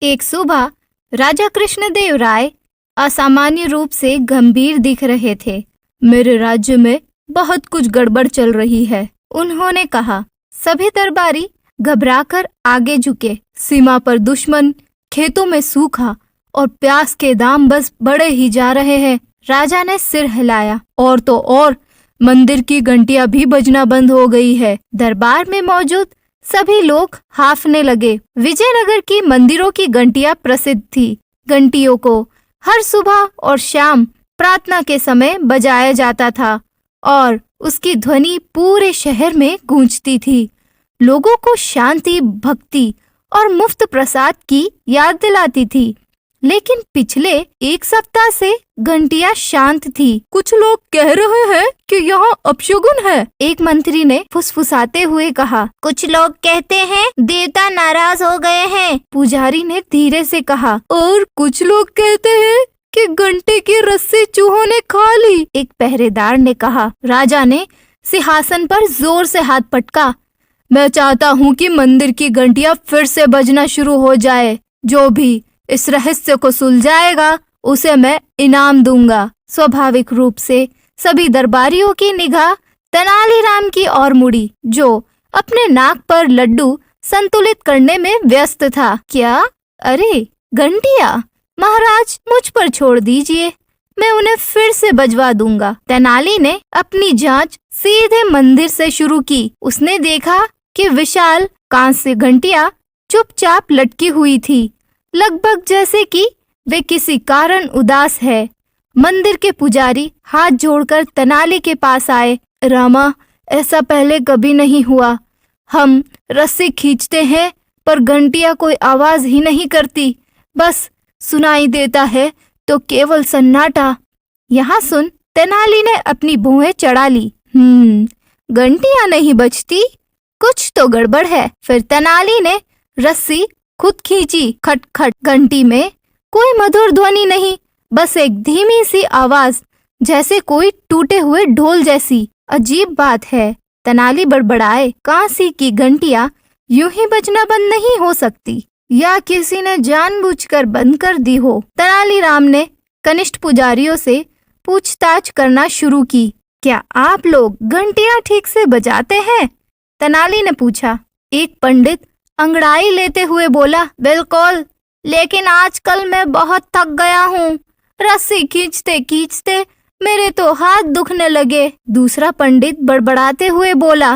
एक सुबह राजा कृष्णदेव राय असामान्य रूप से गंभीर दिख रहे थे। मेरे राज्य में बहुत कुछ गड़बड़ चल रही है, उन्होंने कहा। सभी दरबारी घबराकर आगे झुके। सीमा पर दुश्मन, खेतों में सूखा और प्याज के दाम बस बढ़े ही जा रहे हैं। राजा ने सिर हिलाया। और तो और मंदिर की घंटियां भी बजना बंद हो गई है। दरबार में मौजूद सभी लोग हाफने लगे। विजयनगर की मंदिरों की घंटियां प्रसिद्ध थी। घंटियों को हर सुबह और शाम प्रार्थना के समय बजाया जाता था और उसकी ध्वनि पूरे शहर में गूंजती थी। लोगों को शांति, भक्ति और मुफ्त प्रसाद की याद दिलाती थी। लेकिन पिछले एक सप्ताह से घंटियां शांत थी। कुछ लोग कह रहे हैं कि यहाँ अपशगुन है, एक मंत्री ने फुसफुसाते हुए कहा। कुछ लोग कहते हैं देवता नाराज हो गए हैं, पुजारी ने धीरे से कहा। और कुछ लोग कहते हैं कि घंटे की रस्सी चूहों ने खा ली, एक पहरेदार ने कहा। राजा ने सिंहासन पर जोर से हाथ पटका। मैं चाहता हूँ कि मंदिर की घंटियां फिर से बजना शुरू हो जाए। जो भी इस रहस्य को सुलझाएगा उसे मैं इनाम दूंगा। स्वाभाविक रूप से सभी दरबारियों की निगाह तेनालीराम की ओर मुड़ी, जो अपने नाक पर लड्डू संतुलित करने में व्यस्त था। क्या? अरे घंटियां? महाराज, मुझ पर छोड़ दीजिए, मैं उन्हें फिर से बजवा दूंगा। तेनाली ने अपनी जांच सीधे मंदिर से शुरू की। उसने देखा कि विशाल कांस्य घंटियां चुपचाप लटकी हुई थी, लगभग जैसे कि वे किसी कारण उदास है। मंदिर के पुजारी हाथ जोड़कर तेनाली के पास आए। रामा, ऐसा पहले कभी नहीं हुआ। हम रस्सी खींचते हैं पर घंटियां कोई आवाज ही नहीं करती, बस सुनाई देता है तो केवल सन्नाटा। यहाँ सुन, तेनाली ने अपनी भौहें चढ़ा ली। घंटियां नहीं बजती, कुछ तो गड़बड़ है। फिर तेनाली ने रस्सी खुद खींची। खट खट। घंटी में कोई मधुर ध्वनि नहीं, बस एक धीमी सी आवाज, जैसे कोई टूटे हुए ढोल जैसी। अजीब बात है, तेनाली बड़बड़ाए। कांसी की घंटियां यूं ही बजना बंद नहीं हो सकती, या किसी ने जानबूझकर बंद कर दी हो। तेनालीराम ने कनिष्ठ पुजारियों से पूछताछ करना शुरू की। क्या आप लोग घंटियां ठीक से बजाते हैं? तेनाली ने पूछा। एक पंडित अंगड़ाई लेते हुए बोला, बिल्कुल, लेकिन आजकल मैं बहुत थक गया हूँ। रस्सी खींचते खींचते मेरे तो हाथ दुखने लगे। दूसरा पंडित बड़बड़ाते हुए बोला,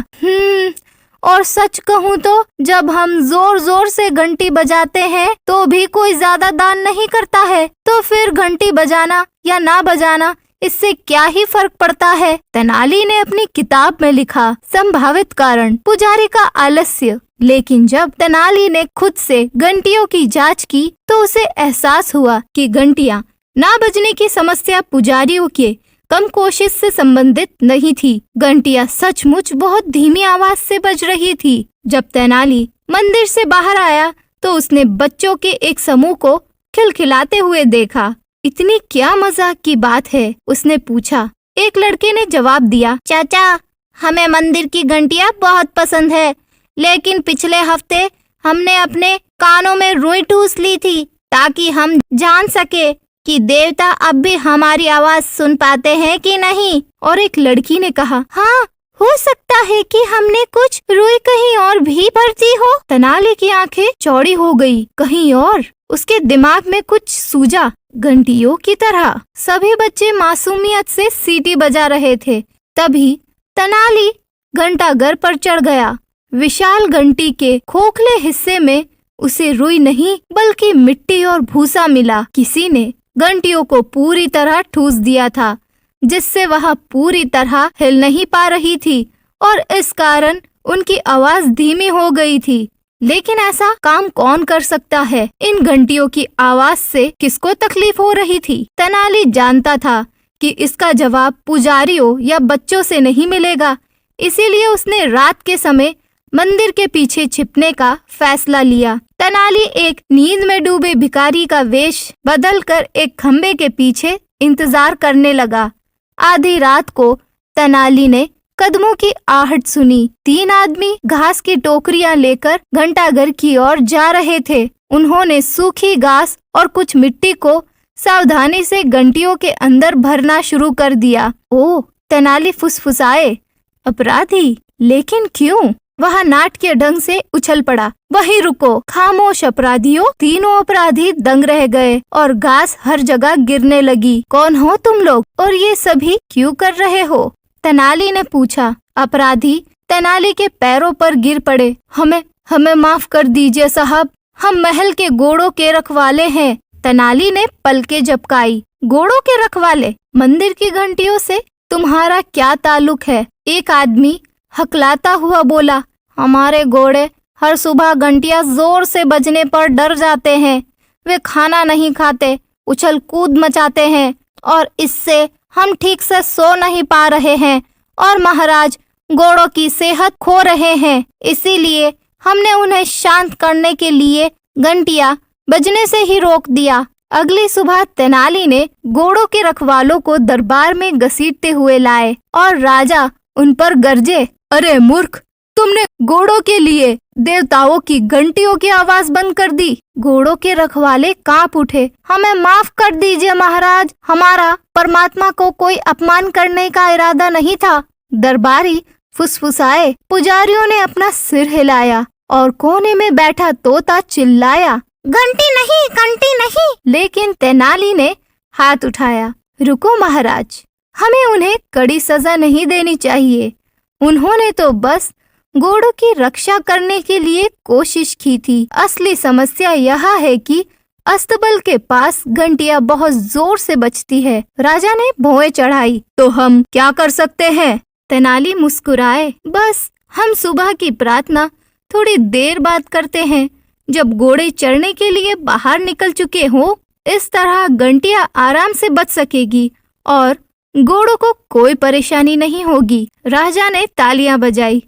और सच कहूँ तो जब हम जोर जोर से घंटी बजाते हैं तो भी कोई ज्यादा दान नहीं करता है, तो फिर घंटी बजाना या ना बजाना, इससे क्या ही फर्क पड़ता है? तेनाली ने अपनी किताब में लिखा, संभावित कारण पुजारी का आलस्य। लेकिन जब तेनाली ने खुद से घंटियों की जांच की तो उसे एहसास हुआ कि घंटियां ना बजने की समस्या पुजारियों के कम कोशिश से संबंधित नहीं थी। घंटियां सचमुच बहुत धीमी आवाज से बज रही थी। जब तेनाली मंदिर से बाहर आया तो उसने बच्चों के एक समूह को खिलखिलाते हुए देखा। इतनी क्या मजाक की बात है? उसने पूछा। एक लड़के ने जवाब दिया, चाचा, हमें मंदिर की घंटियां बहुत पसंद है, लेकिन पिछले हफ्ते हमने अपने कानों में रुई ठूस ली थी ताकि हम जान सके कि देवता अब भी हमारी आवाज सुन पाते हैं कि नहीं। और एक लड़की ने कहा, हाँ, हो सकता है कि हमने कुछ रुई कहीं और भी भर दी हो। तेनाली की आंखें चौड़ी हो गई। कहीं और? उसके दिमाग में कुछ सूझा। घंटियों की तरह सभी बच्चे मासूमियत से सीटी बजा रहे थे। तभी तेनाली घंटाघर पर चढ़ गया। विशाल घंटी के खोखले हिस्से में उसे रुई नहीं बल्कि मिट्टी और भूसा मिला। किसी ने घंटियों को पूरी तरह ठूस दिया था, जिससे वह पूरी तरह हिल नहीं पा रही थी और इस कारण उनकी आवाज धीमी हो गई थी। लेकिन ऐसा काम कौन कर सकता है? इन घंटियों की आवाज से किसको तकलीफ हो रही थी? तेनाली जानता था कि इसका जवाब पुजारियों या बच्चों से नहीं मिलेगा, इसीलिए उसने रात के समय मंदिर के पीछे छिपने का फैसला लिया। तेनाली एक नींद में डूबे भिखारी का वेश बदलकर एक खंबे के पीछे इंतजार करने लगा। आधी रात को तेनाली ने कदमों की आहट सुनी। 3 आदमी घास की टोकरियां लेकर घंटाघर की ओर जा रहे थे। उन्होंने सूखी घास और कुछ मिट्टी को सावधानी से घंटियों के अंदर भरना शुरू कर दिया। ओह, तेनाली फुसफुसाए। अपराधी? लेकिन क्यों? वह नाटकीय ढंग से उछल पड़ा। वहीं रुको, खामोश अपराधियों। तीनों अपराधी दंग रह गए और घास हर जगह गिरने लगी। कौन हो तुम लोग और ये सभी क्यों कर रहे हो? तेनाली ने पूछा। अपराधी तेनाली के पैरों पर गिर पड़े। हमें माफ कर दीजिए साहब, हम महल के घोड़ों के रखवाले हैं। तेनाली ने पलकें झपकाई। घोड़ों के रखवाले? मंदिर की घंटियों से तुम्हारा क्या ताल्लुक है? एक आदमी हकलाता हुआ बोला। हमारे घोड़े हर सुबह घंटियां जोर से बजने पर डर जाते हैं। वे खाना नहीं खाते, उछल कूद मचाते हैं और इससे हम ठीक से सो नहीं पा रहे हैं और महाराज घोड़ों की सेहत खो रहे हैं। इसीलिए हमने उन्हें शांत करने के लिए घंटियां बजने से ही रोक दिया। अगली सुबह तेनाली ने घोड़ों के रखवालों को दरबार में घसीटते हुए लाए और राजा उन पर गरजे। अरे मूर्ख, तुमने घोड़ों के लिए देवताओं की घंटियों की आवाज बंद कर दी। घोड़ों के रखवाले कांप उठे। हमें माफ कर दीजिए महाराज, हमारा परमात्मा को कोई अपमान करने का इरादा नहीं था। दरबारी फुसफुसाए। पुजारियों ने अपना सिर हिलाया और कोने में बैठा तोता चिल्लाया, घंटी नहीं, घंटी नहीं। लेकिन तेनाली ने हाथ उठाया। रुको महाराज, हमें उन्हें कड़ी सजा नहीं देनी चाहिए। उन्होंने तो बस घोड़ों की रक्षा करने के लिए कोशिश की थी। असली समस्या यह है कि अस्तबल के पास घंटियां बहुत जोर से बजती है। राजा ने भौएं चढ़ाई। तो हम क्या कर सकते हैं? तेनाली मुस्कुराए। बस हम सुबह की प्रार्थना थोड़ी देर बाद करते हैं, जब घोड़े चढ़ने के लिए बाहर निकल चुके हों। इस तरह घंटियां आराम से बज सकेगी और घोड़ों को कोई परेशानी नहीं होगी। राजा ने तालियां बजाई।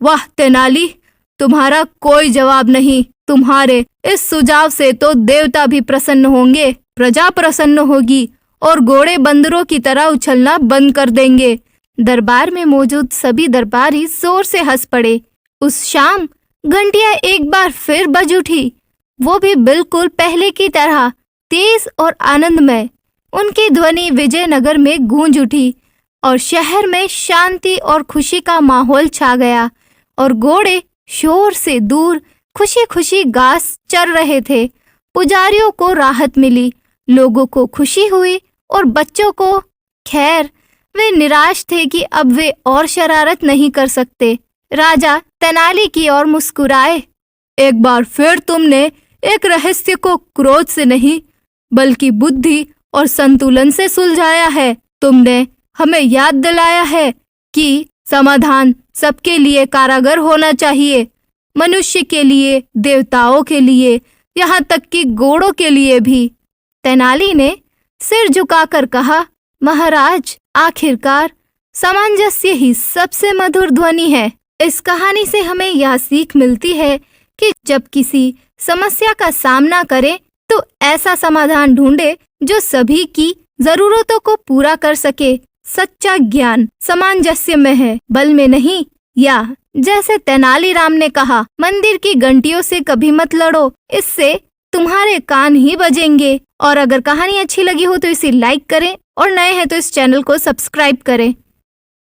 वाह तेनाली, तुम्हारा कोई जवाब नहीं। तुम्हारे इस सुझाव से तो देवता भी प्रसन्न होंगे, प्रजा प्रसन्न होगी और घोड़े बंदरों की तरह उछलना बंद कर देंगे। दरबार में मौजूद सभी दरबारी जोर से हंस पड़े। उस शाम घंटियां एक बार फिर बज उठी, वो भी बिल्कुल पहले की तरह, तेज और आनंदमय। उनकी ध्वनि विजयनगर में गूंज उठी और शहर में शांति और खुशी का माहौल छा गया और घोड़े शोर से दूर खुशी खुशी घास चर रहे थे। पुजारियों को राहत मिली, लोगों को खुशी हुई और बच्चों को खैर। वे निराश थे कि अब वे और शरारत नहीं कर सकते। राजा तेनाली की ओर मुस्कुराए। एक बार फिर तुमने एक रहस्य को क्रोध से नहीं बल्कि बुद्धि और संतुलन से सुलझाया है। तुमने हमें याद दिलाया है कि समाधान सबके लिए कारागर होना चाहिए, मनुष्य के लिए, देवताओं के लिए, यहाँ तक कि घोड़ों के लिए भी। तेनाली ने सिर झुकाकर कहा, महाराज, आखिरकार सामंजस्य ही सबसे मधुर ध्वनि है। इस कहानी से हमें यह सीख मिलती है कि जब किसी समस्या का सामना करें तो ऐसा समाधान ढूंढे जो सभी की जरूरतों को पूरा कर सके। सच्चा ज्ञान सामंजस्य में है, बल में नहीं। या जैसे तेनालीराम ने कहा, मंदिर की घंटियों से कभी मत लड़ो, इससे तुम्हारे कान ही बजेंगे। और अगर कहानी अच्छी लगी हो तो इसे लाइक करें और नए हैं तो इस चैनल को सब्सक्राइब करें।